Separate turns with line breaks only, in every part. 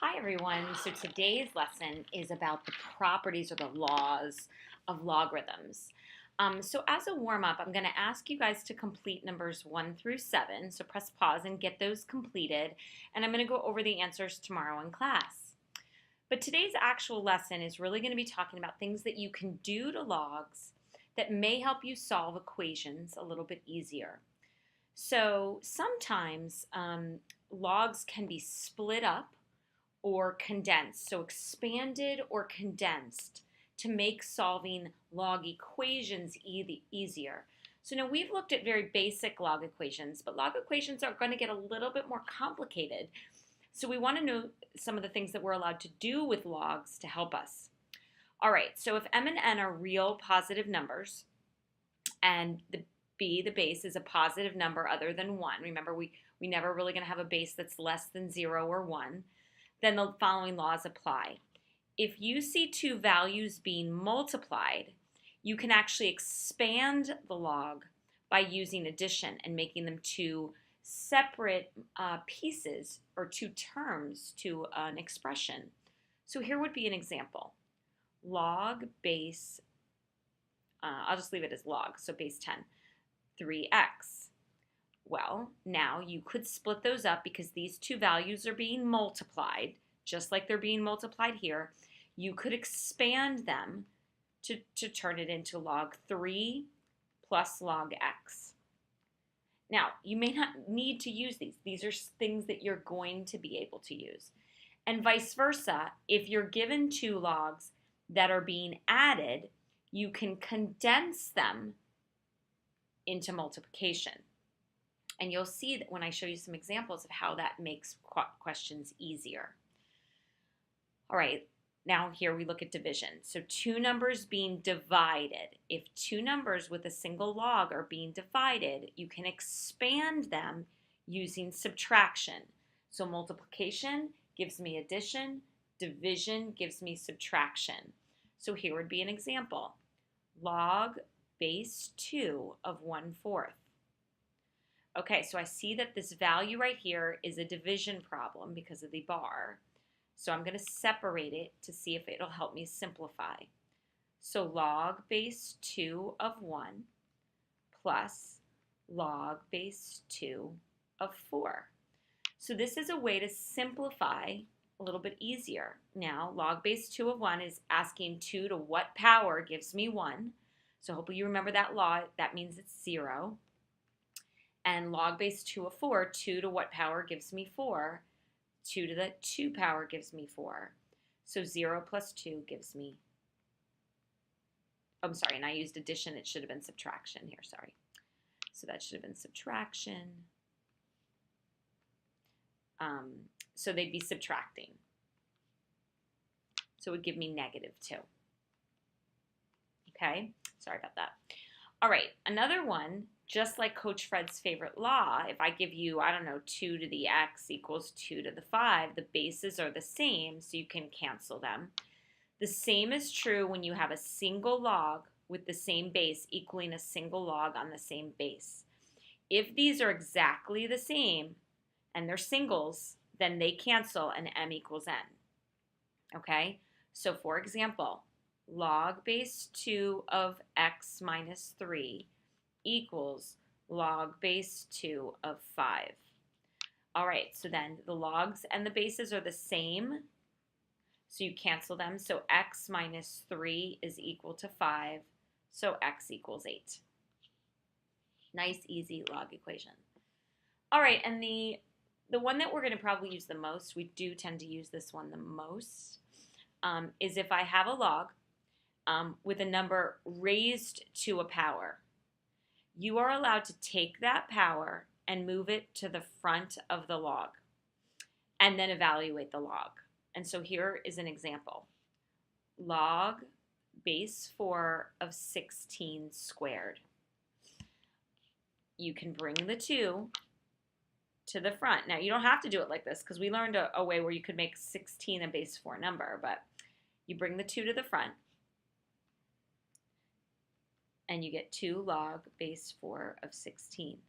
Hi everyone. So today's lesson is about the properties or the laws of logarithms. So as a warm-up, I'm going to ask you guys to complete numbers 1 through 7. So press pause and get those completed. And I'm going to go over the answers tomorrow in class. But today's actual lesson is really going to be talking about things that you can do to logs that may help you solve equations a little bit easier. So sometimes logs can be split up or condensed, so expanded or condensed to make solving log equations easier. So now we've looked at very basic log equations, but log equations are going to get a little bit more complicated. So we want to know some of the things that we're allowed to do with logs to help us. All right, so if m and n are real positive numbers and the base, is a positive number other than 1, remember we never really going to have a base that's less than 0 or 1, then the following laws apply. If you see two values being multiplied, you can actually expand the log by using addition and making them two separate pieces or two terms to an expression. So here would be an example. Log base, I'll just leave it as log, so base 10, 3x. Well, now you could split those up because these two values are being multiplied, just like they're being multiplied here. You could expand them to turn it into log 3 plus log x. Now, you may not need to use these. These are things that you're going to be able to use. And vice versa, if you're given two logs that are being added, you can condense them into multiplication. And you'll see that when I show you some examples of how that makes questions easier. All right, now here we look at division. So two numbers being divided. If two numbers with a single log are being divided, you can expand them using subtraction. So multiplication gives me addition, division gives me subtraction. So here would be an example. Log base 2 of 1/4. Okay, so I see that this value right here is a division problem because of the bar. So I'm going to separate it to see if it'll help me simplify. So log base 2 of 1 plus log base 2 of 4. So this is a way to simplify a little bit easier. Now, log base 2 of 1 is asking 2 to what power gives me 1. So hopefully you remember that law. That means it's 0. And log base 2 of 4, 2 to what power gives me 4? 2 to the 2 power gives me 4. So 0 plus 2 gives me, I'm sorry, and I used addition. It should have been subtraction here, sorry. So that should have been subtraction. So they'd be subtracting. So it would give me -2. Okay, sorry about that. All right, another one, just like Coach Fred's favorite law, if I give you, I don't know, 2 to the x equals 2 to the 5, the bases are the same, so you can cancel them. The same is true when you have a single log with the same base equaling a single log on the same base. If these are exactly the same and they're singles, then they cancel and m equals n. Okay, so for example, log base 2 of x minus 3 equals log base 2 of 5. All right, so then the logs and the bases are the same, so you cancel them. So x minus 3 is equal to 5, so x equals 8. Nice, easy log equation. All right, and the one that we're going to probably use the most, we do tend to use this one the most, is if I have a log with a number raised to a power. You are allowed to take that power and move it to the front of the log and then evaluate the log. And so here is an example. Log base 4 of 16 squared. You can bring the 2 to the front. Now, you don't have to do it like this because we learned a way where you could make 16 a base 4 number, but you bring the 2 to the front and you get 2 log base 4 of 16.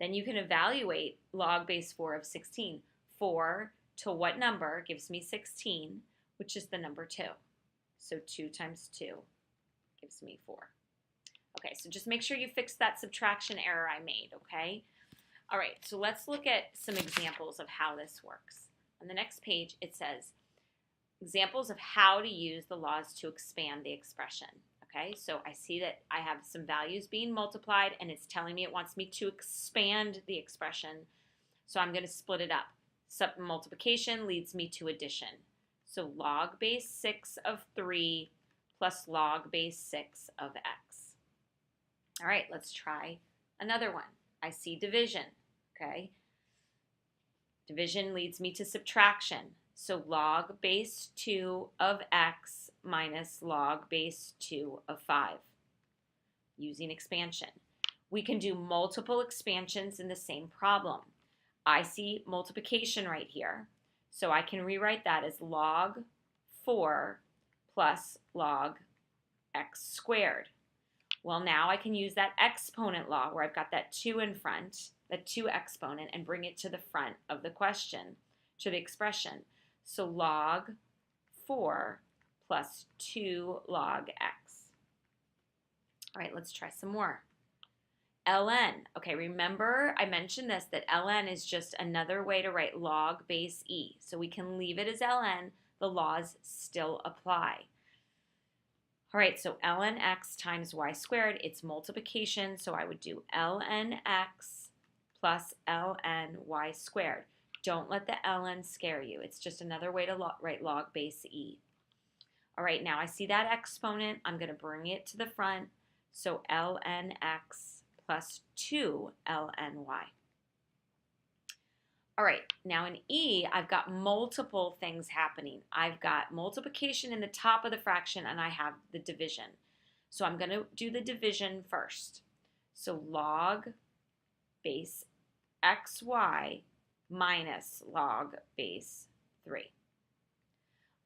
Then you can evaluate log base 4 of 16. 4 to what number gives me 16, which is the number 2. So 2 times 2 gives me 4. Okay, so just make sure you fix that subtraction error I made, okay? All right, so let's look at some examples of how this works. On the next page, it says, examples of how to use the laws to expand the expression. Okay, so I see that I have some values being multiplied, and it's telling me it wants me to expand the expression. So I'm going to split it up. Multiplication leads me to addition. So log base 6 of 3 plus log base 6 of x. All right, let's try another one. I see division. Okay, division leads me to subtraction. So log base 2 of x minus log base 2 of 5, using expansion. We can do multiple expansions in the same problem. I see multiplication right here, so I can rewrite that as log 4 plus log x squared. Well, now I can use that exponent law where I've got that 2 in front, the 2 exponent, and bring it to the front of the question, to the expression. So log 4 plus 2 log x. All right, let's try some more. ln. Okay, remember I mentioned this, that ln is just another way to write log base e. So we can leave it as ln. The laws still apply. All right, so ln x times y squared, it's multiplication. So I would do ln x plus ln y squared. Don't let the ln scare you. It's just another way to write log base e. All right, now I see that exponent. I'm going to bring it to the front. So ln x plus 2 ln y. All right, now in e, I've got multiple things happening. I've got multiplication in the top of the fraction, and I have the division. So I'm going to do the division first. So log base xy minus log base 3.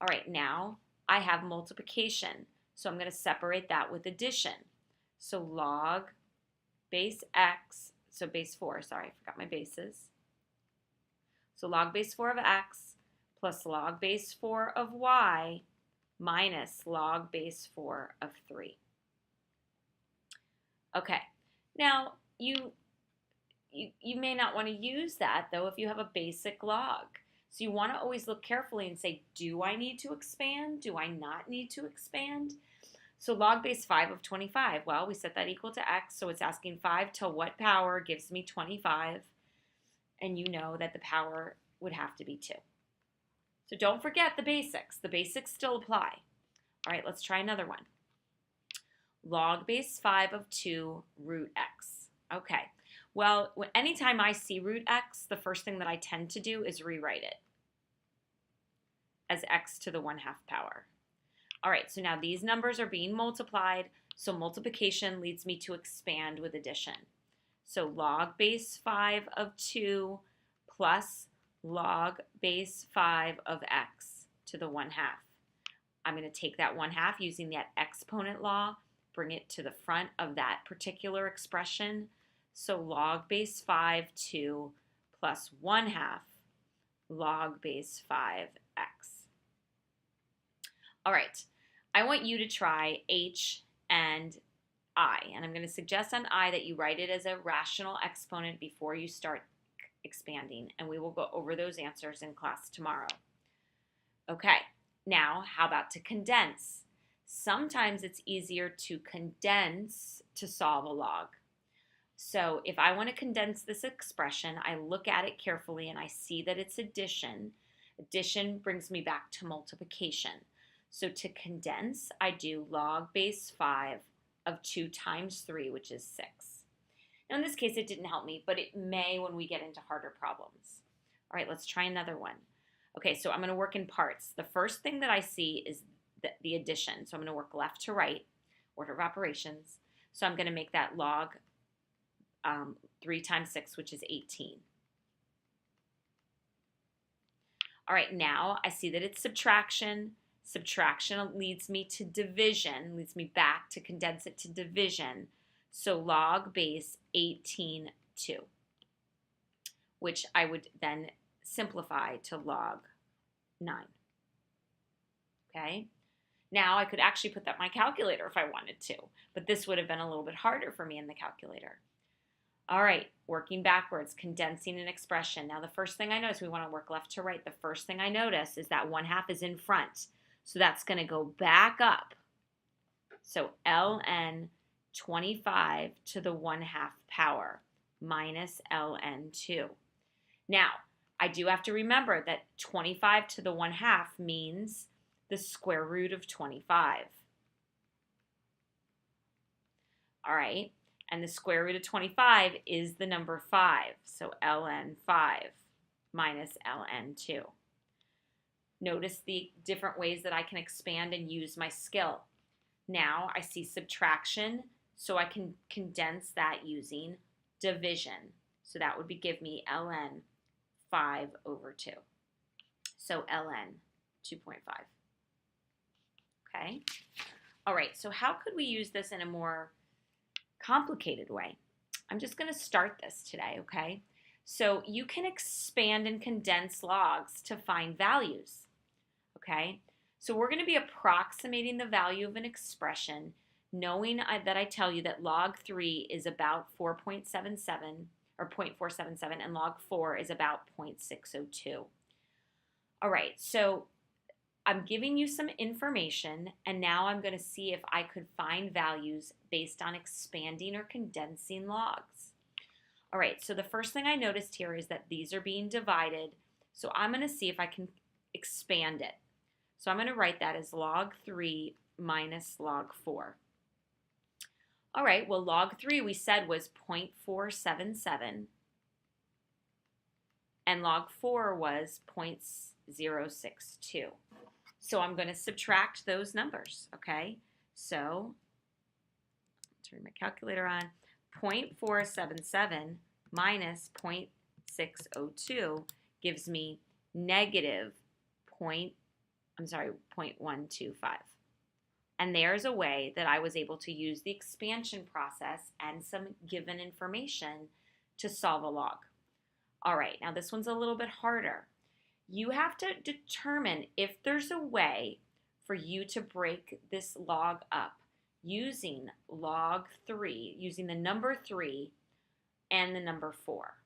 All right, now I have multiplication, so I'm going to separate that with addition. So log base x, so base 4, sorry, I forgot my bases. So log base 4 of x plus log base 4 of y minus log base 4 of 3. Okay, now you may not want to use that, though, if you have a basic log. So you want to always look carefully and say, do I need to expand? Do I not need to expand? So log base 5 of 25, well, we set that equal to x, so it's asking 5 to what power gives me 25, and you know that the power would have to be 2. So don't forget the basics. The basics still apply. All right, let's try another one. Log base 5 of 2 root x. Okay. Well, anytime I see root x, the first thing that I tend to do is rewrite it as x to the 1/2 power. All right, so now these numbers are being multiplied, so multiplication leads me to expand with addition. So log base 5 of 2 plus log base 5 of x to the 1/2. I'm going to take that 1/2 using that exponent law, bring it to the front of that particular expression. So log base 5 2 plus 1/2 log base 5x. All right, I want you to try h and I, and I'm going to suggest on I that you write it as a rational exponent before you start expanding, and we will go over those answers in class tomorrow. Okay, now how about to condense? Sometimes it's easier to condense to solve a log. So if I want to condense this expression, I look at it carefully and I see that it's addition. Addition brings me back to multiplication. So to condense, I do log base 5 of 2 times 3, which is 6. Now in this case, it didn't help me, but it may when we get into harder problems. All right, let's try another one. Okay, so I'm going to work in parts. The first thing that I see is the addition. So I'm going to work left to right, order of operations. So I'm going to make that log 3 times 6, which is 18. All right, now I see that it's subtraction. Subtraction leads me to division, leads me back to condense it to division. So log base 18 2, which I would then simplify to log 9. Okay? Now I could actually put that in my calculator if I wanted to, but this would have been a little bit harder for me in the calculator. All right, working backwards, condensing an expression. Now the first thing I notice, we want to work left to right. The first thing I notice is that 1/2 is in front. So that's going to go back up. So ln 25 to the 1/2 power minus ln 2. Now, I do have to remember that 25 to the 1/2 means the square root of 25. All right, and the square root of 25 is the number 5. So ln 5 minus ln 2. Notice the different ways that I can expand and use my skill. Now I see subtraction, so I can condense that using division. So that would give me ln 5 over 2. So ln 2.5. Okay? All right, so how could we use this in a more complicated way? I'm just going to start this today, okay? So you can expand and condense logs to find values, okay? So we're going to be approximating the value of an expression, knowing that I tell you that log 3 is about 4.77 or 0.477 and log 4 is about 0.602. All right, so I'm giving you some information, and now I'm going to see if I could find values based on expanding or condensing logs. All right, so the first thing I noticed here is that these are being divided, so I'm going to see if I can expand it. So I'm going to write that as log 3 minus log 4. All right, well, log 3 we said was 0.477, and log 4 was 0.062. So I'm going to subtract those numbers, okay? So, turn my calculator on. 0.477 minus 0.602 gives me negative 0.125. And there's a way that I was able to use the expansion process and some given information to solve a log. All right, now this one's a little bit harder. You have to determine if there's a way for you to break this log up using log 3, using the number 3 and the number 4.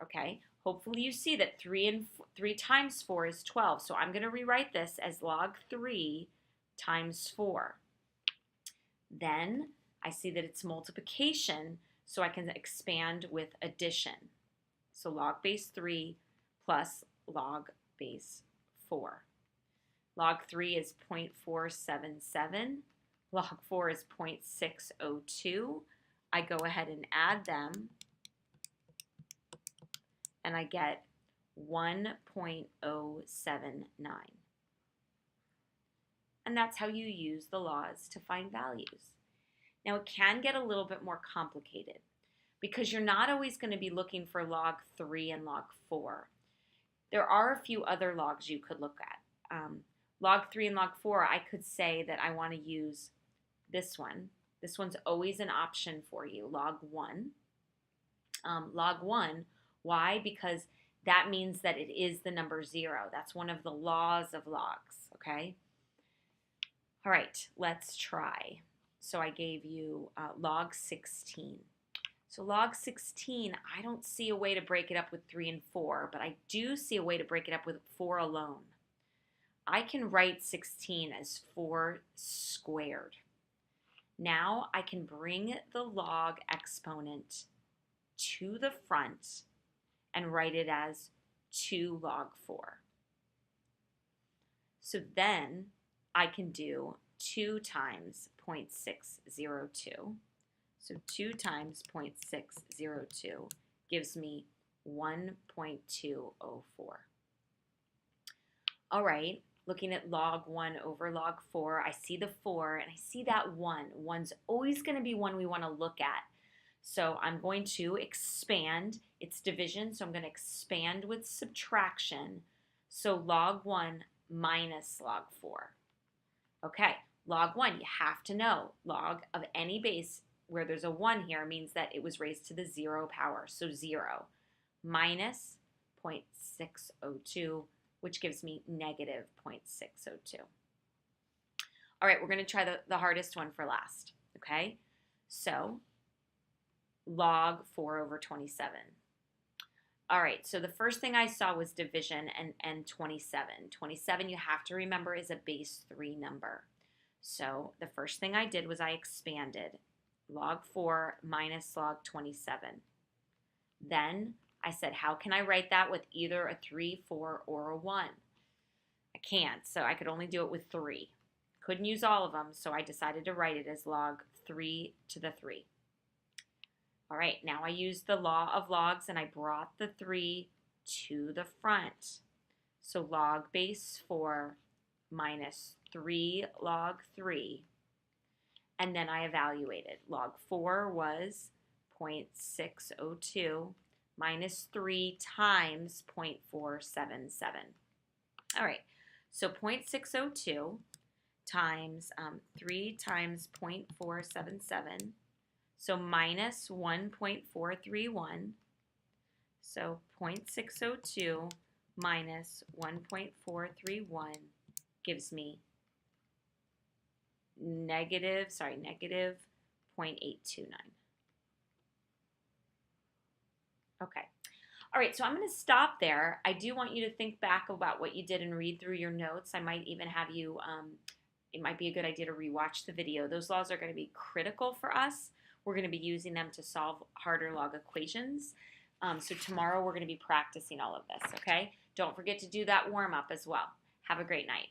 Okay? Hopefully you see that 3 times 4 is 12. So I'm going to rewrite this as log 3 times 4. Then I see that it's multiplication, so I can expand with addition. So log base 3 plus log base 4. Log 3 is 0.477. Log 4 is 0.602. I go ahead and add them, and I get 1.079. And that's how you use the laws to find values. Now, it can get a little bit more complicated because you're not always going to be looking for log 3 and log 4. There are a few other logs you could look at. Log 3 and log 4, I could say that I want to use this one. This one's always an option for you, log 1. Log 1, why? Because that means that it is the number 0. That's one of the laws of logs, okay? All right, let's try. So I gave you log 16. So log 16, I don't see a way to break it up with 3 and 4, but I do see a way to break it up with 4 alone. I can write 16 as 4 squared. Now I can bring the log exponent to the front and write it as 2 log 4. So then I can do 2 times 0.602. So 2 times 0.602 gives me 1.204. All right, looking at log 1 over log 4, I see the 4 and I see that 1. 1's always going to be one we want to look at. So I'm going to expand its division. So I'm going to expand with subtraction. So log 1 minus log 4. Okay, log 1, you have to know log of any base where there's a 1 here means that it was raised to the 0 power. So 0 minus 0.602, which gives me negative 0.602. All right, we're going to try the hardest one for last, okay? So log 4 over 27. All right, so the first thing I saw was division and 27. 27, you have to remember, is a base 3 number. So the first thing I did was I expanded log 4 minus log 27. Then I said, how can I write that with either a 3, 4, or a 1? I can't, so I could only do it with 3. Couldn't use all of them, so I decided to write it as log 3 to the 3. All right, now I used the law of logs and I brought the 3 to the front. So log base 4 minus 3 log 3. And then I evaluated. Log 4 was 0.602 minus 3 times 0.477. All right, so 0.602 times 3 times 0.477. So minus 1.431. So 0.602 minus 1.431 gives me negative 0.829. Okay. All right, so I'm going to stop there. I do want you to think back about what you did and read through your notes. I might even have you, it might be a good idea to rewatch the video. Those laws are going to be critical for us. We're going to be using them to solve harder log equations. So tomorrow we're going to be practicing all of this, okay? Don't forget to do that warm-up as well. Have a great night.